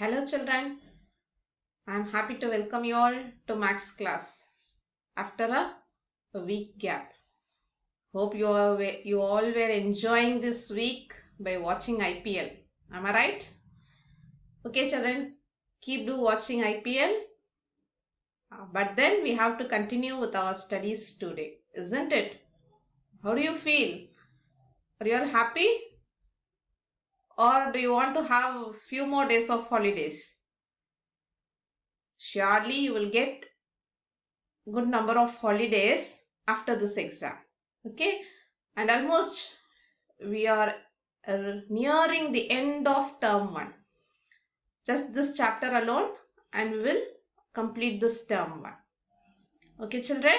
Hello children, I am happy to welcome you all to Max class after a week gap. Hope you all were enjoying this week by watching IPL. Am I right? Okay children, keep watching IPL. But then we have to continue with our studies today, isn't it? How do you feel? Are you all happy? Or do you want to have a few more days of holidays? Surely you will get good number of holidays after this exam. Okay, and almost we are nearing the end of term 1. Just this chapter alone and we will complete this term 1. Okay children?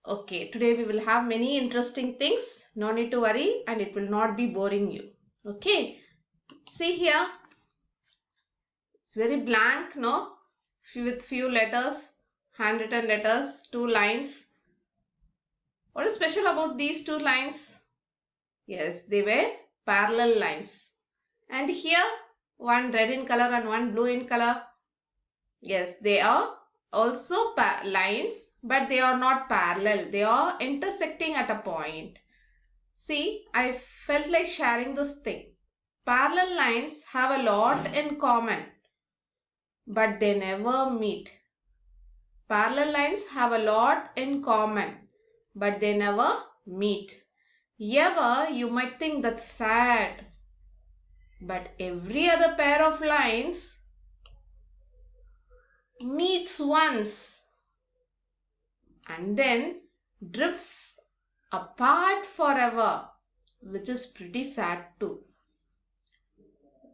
Okay, today we will have many interesting things. No need to worry and it will not be boring you. Okay, see here. It's very blank, no? With few letters, handwritten letters, 2 lines. What is special about these 2 lines? Yes, they were parallel lines. And here, one red in color and one blue in color. Yes, they are also lines, but they are not parallel. They are intersecting at a point. See, I felt like sharing this thing. Parallel lines have a lot in common, but they never meet. Parallel lines have a lot in common, but they never meet. Ever you might think that's sad, but every other pair of lines meets once and then drifts apart forever, which is pretty sad too.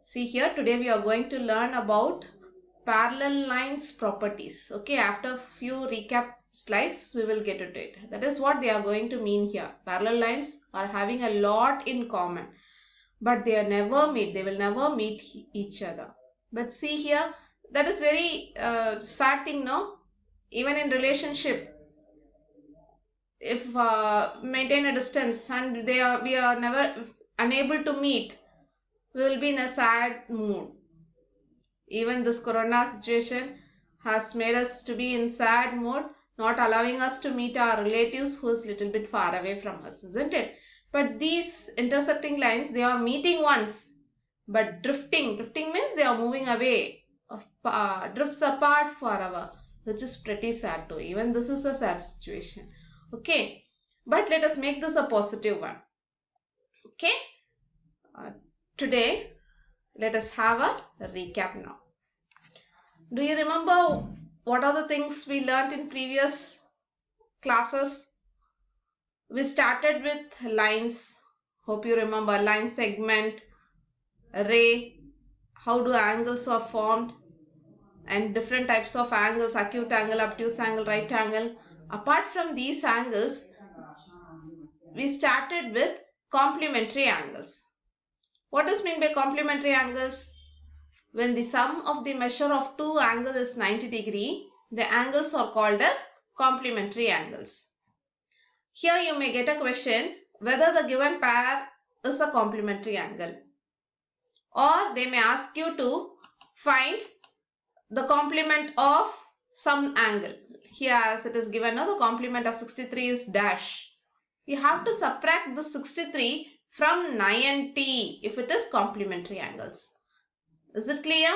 See here, today we are going to learn about parallel lines properties. Okay, after a few recap slides, we will get into it. That is what they are going to mean here. Parallel lines are having a lot in common, but they are never meet. They will never meet each other. But see here, that is very sad thing, no? Even in relationship, if maintain a distance and we are never unable to meet, we will be in a sad mood. Even this corona situation has made us to be in sad mood, not allowing us to meet our relatives who is little bit far away from us, isn't it? But these intersecting lines, they are meeting once, but drifting means they are moving away, drifts apart forever, which is pretty sad too. Even this is a sad situation. Okay, but let us make this a positive one. Okay, today let us have a recap now. Do you remember what are the things we learnt in previous classes? We started with lines. Hope you remember line segment, ray, how do angles are formed, and different types of angles, acute angle, obtuse angle, right angle. Apart from these angles, we started with complementary angles. What does mean by complementary angles? When the sum of the measure of two angles is 90 degree, the angles are called as complementary angles. Here you may get a question whether the given pair is a complementary angle. Or they may ask you to find the complement of some angle. Here as it is given, the complement of 63 is dash. You have to subtract the 63 from 90 if it is complementary angles. Is it clear?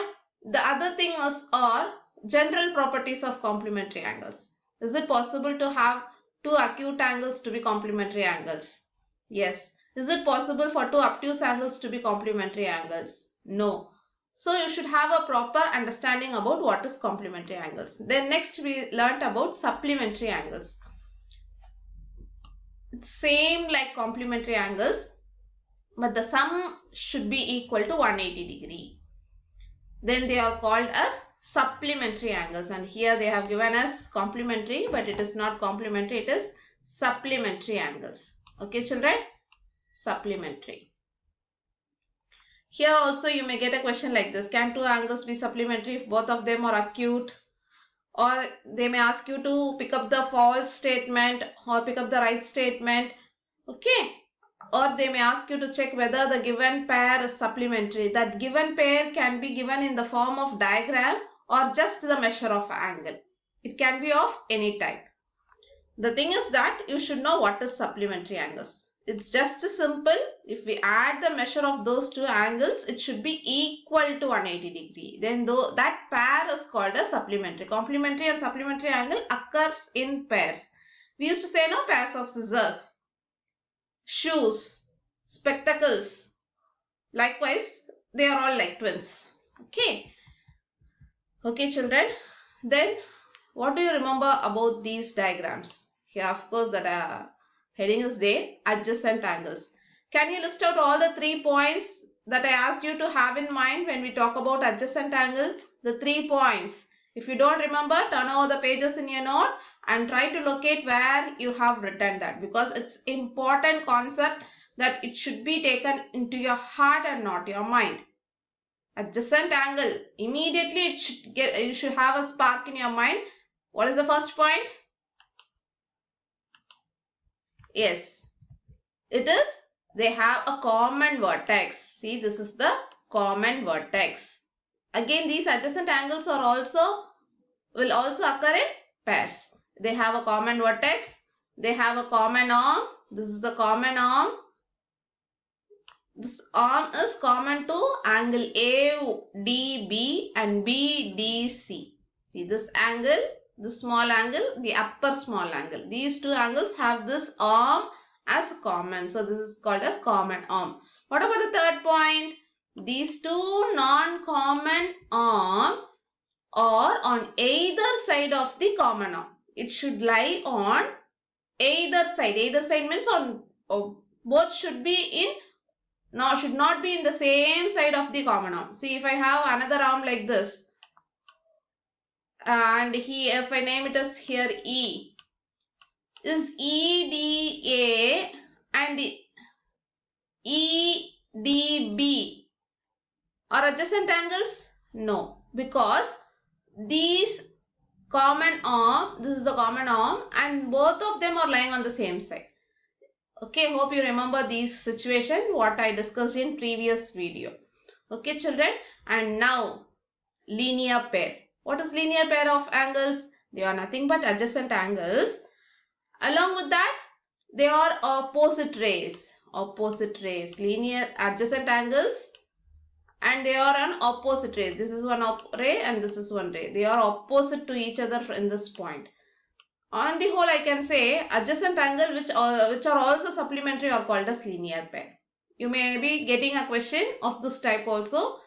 The other thing are general properties of complementary angles. Is it possible to have two acute angles to be complementary angles? Yes. Is it possible for two obtuse angles to be complementary angles? No. So you should have a proper understanding about what is complementary angles. Then next we learnt about supplementary angles. It's same like complementary angles, but the sum should be equal to 180 degree. Then they are called as supplementary angles, and here they have given us complementary, but it is not complementary, it is supplementary angles. Okay children, supplementary. Here also you may get a question like this: can two angles be supplementary if both of them are acute? Or they may ask you to pick up the false statement or pick up the right statement. Okay, or they may ask you to check whether the given pair is supplementary. That given pair can be given in the form of diagram or just the measure of angle. It can be of any type. The thing is that you should know what is supplementary angles. It's just simple. If we add the measure of those two angles, it should be equal to 180 degree. Then that pair is called a supplementary. Complementary and supplementary angle occurs in pairs. We used to say no, pairs of scissors, shoes, spectacles. Likewise, they are all like twins. Okay. Okay, children. Then what do you remember about these diagrams? Here, of course, that heading is there, adjacent angles. Can you list out all the 3 points that I asked you to have in mind when we talk about adjacent angle? The 3 points. If you don't remember, turn over the pages in your note and try to locate where you have written that, because it's important concept that it should be taken into your heart and not your mind. Adjacent angle. Immediately you should have a spark in your mind. What is the first point? Yes, it is they have a common vertex. See, this is the common vertex. Again, these adjacent angles will also occur in pairs. They have a common vertex. They have a common arm. This is the common arm. This arm is common to angle ADB and BDC. See this angle, the small angle, the upper small angle. These two angles have this arm as common. So this is called as common arm. What about the third point? These two non-common arm are on either side of the common arm. It should lie on either side. Either side means both should be in, should not be in the same side of the common arm. See, if I have another arm like this, and if I name it as here E, is EDA and EDB are adjacent angles? No, because these common arm, this is the common arm, and both of them are lying on the same side. Okay, hope you remember this situation, what I discussed in previous video. Okay, children, and now linear pair. What is linear pair of angles? They are nothing but adjacent angles. Along with that, they are opposite rays. Opposite rays, linear adjacent angles, and they are on opposite rays. This is one ray and this is one ray. They are opposite to each other in this point. On the whole, I can say adjacent angle which are also supplementary are called as linear pair. You may be getting a question of this type also.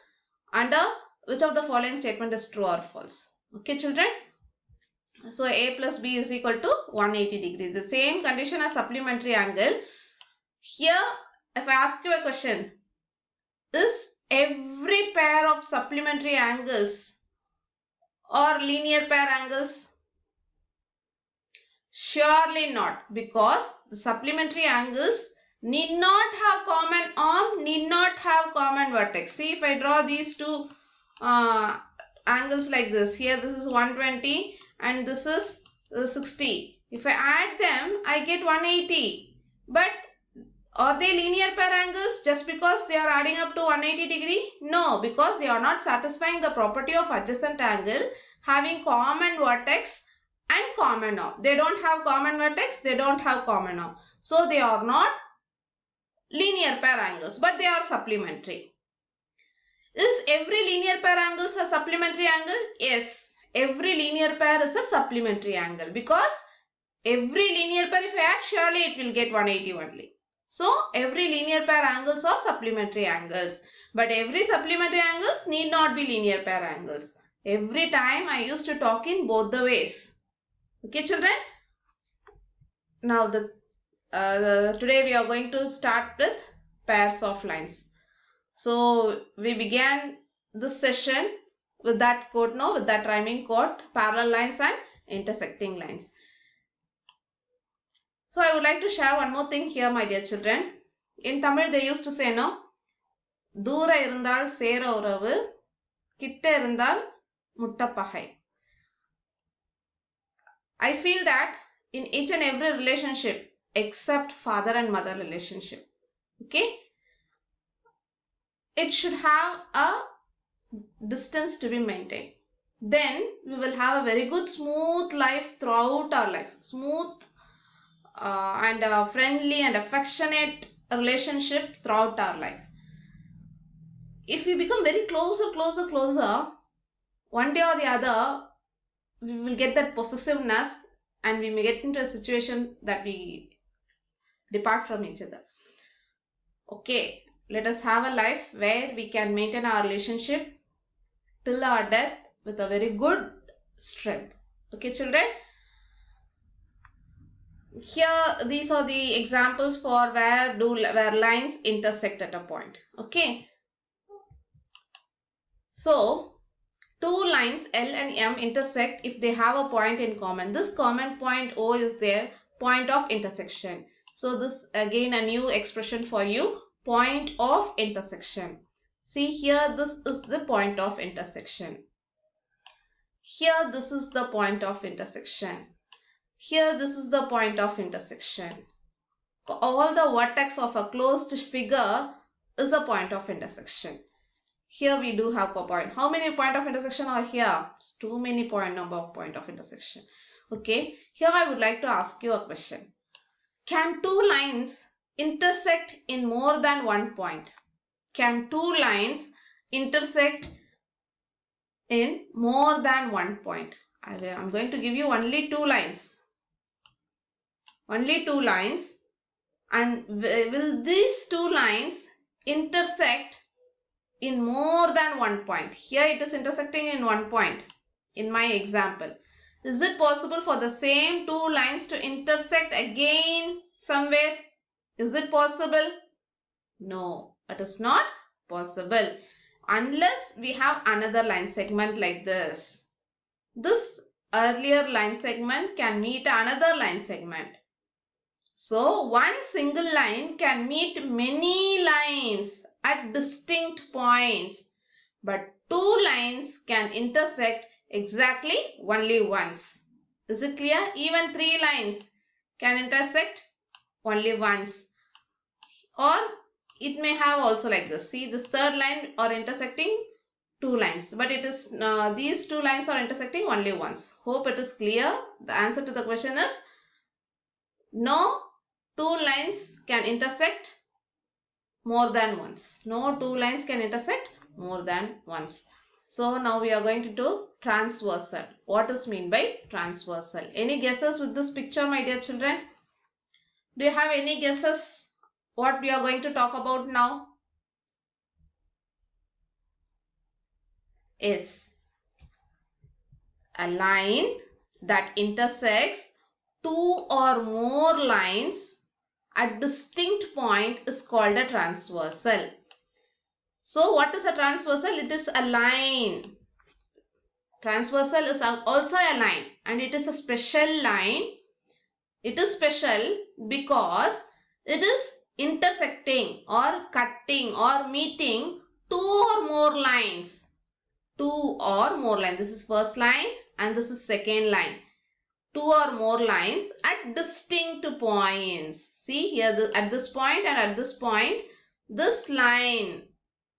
Under which of the following statement is true or false? Okay, children. So A plus B is equal to 180 degrees. The same condition as supplementary angle. Here, if I ask you a question, is every pair of supplementary angles or linear pair angles? Surely not, because the supplementary angles need not have common arm, need not have common vertex. See, if I draw these two angles like this, here this is 120 and this is 60. If I add them, I get 180. But are they linear pair angles just because they are adding up to 180 degree? No, because they are not satisfying the property of adjacent angle having common vertex and common arm. They don't have common vertex, they don't have common arm. So they are not linear pair angles, but they are supplementary. Is every linear pair angle a supplementary angle? Yes, every linear pair is a supplementary angle, because every linear pair, if I add, surely it will get 180 only. So every linear pair angles are supplementary angles, but every supplementary angles need not be linear pair angles. Every time I used to talk in both the ways. Okay, children. Now today we are going to start with pairs of lines. So we began this session with that quote, with that rhyming quote, parallel lines and intersecting lines. So I would like to share one more thing here, my dear children. In Tamil they used to say, Dura irundal sera uravu, kitta irundal mutta pagai. I feel that in each and every relationship except father and mother relationship, Okay. It should have a distance to be maintained. Then we will have a very good smooth life throughout our life. Smooth and friendly and affectionate relationship throughout our life. If we become very closer, one day or the other, we will get that possessiveness and we may get into a situation that we depart from each other. Okay, let us have a life where we can maintain our relationship till our death with a very good strength. Okay, children? Here, these are the examples for where lines intersect at a point. Okay. So, two lines L and M intersect if they have a point in common. This common point O is their point of intersection. So, this again a new expression for you. Point of intersection. See here, this is the point of intersection. Here, this is the point of intersection. Here, this is the point of intersection. All the vertex of a closed figure is a point of intersection. Here we do have a point. How many point of intersection are here? Too many number of point of intersection. Okay. Here I would like to ask you a question. Can two lines intersect in more than one point? Can two lines intersect in more than one point? I'm going to give you only two lines. Only two lines. And will these two lines intersect in more than one point? Here it is intersecting in one point in my example. Is it possible for the same two lines to intersect again somewhere? Is it possible? No, it is not possible unless we have another line segment like this. This earlier line segment can meet another line segment. So, one single line can meet many lines at distinct points, but two lines can intersect exactly only once. Is it clear? Even three lines can intersect only once. Or it may have also like this. See, this third line are intersecting two lines, but it is these two lines are intersecting only once. Hope it is clear. The answer to the question is no. Two lines can intersect more than once. No two lines can intersect more than once. So now we are going to do transversal. What is meant by transversal? Any guesses with this picture, my dear children? Do you have any guesses what we are going to talk about now? Is a line that intersects two or more lines at distinct point is called a transversal. So what is a transversal? It is a line. Transversal is also a line and it is a special line. It is special because it is intersecting or cutting or meeting two or more lines. Two or more lines. This is first line and this is second line. Two or more lines at distinct points. See here at this point and at this point, this line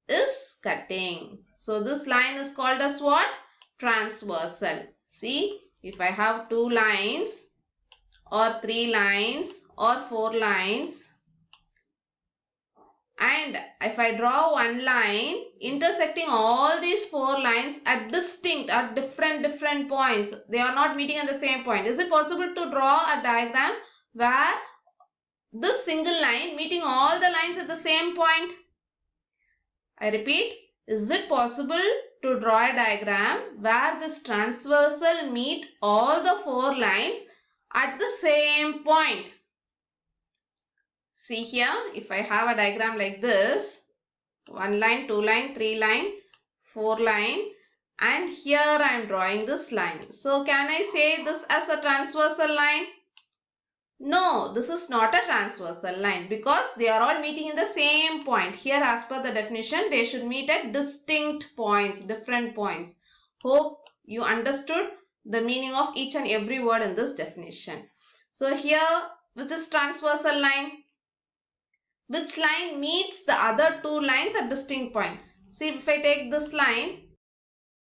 is cutting. So this line is called as what? Transversal. See, if I have two lines or three lines or four lines and if I draw one line intersecting all these four lines at different points, they are not meeting at the same point. Is it possible to draw a diagram where this single line meeting all the lines at the same point? I repeat, is it possible to draw a diagram where this transversal meet all the four lines at the same point? See here, if I have a diagram like this, one line, two line, three line, four line, and here I am drawing this line. So can I say this as a transversal line? No, this is not a transversal line because they are all meeting in the same point. Here as per the definition, they should meet at distinct points, different points. Hope you understood the meaning of each and every word in this definition. So here, which is transversal line? which line meets the other two lines at distinct point. See, if I take this line,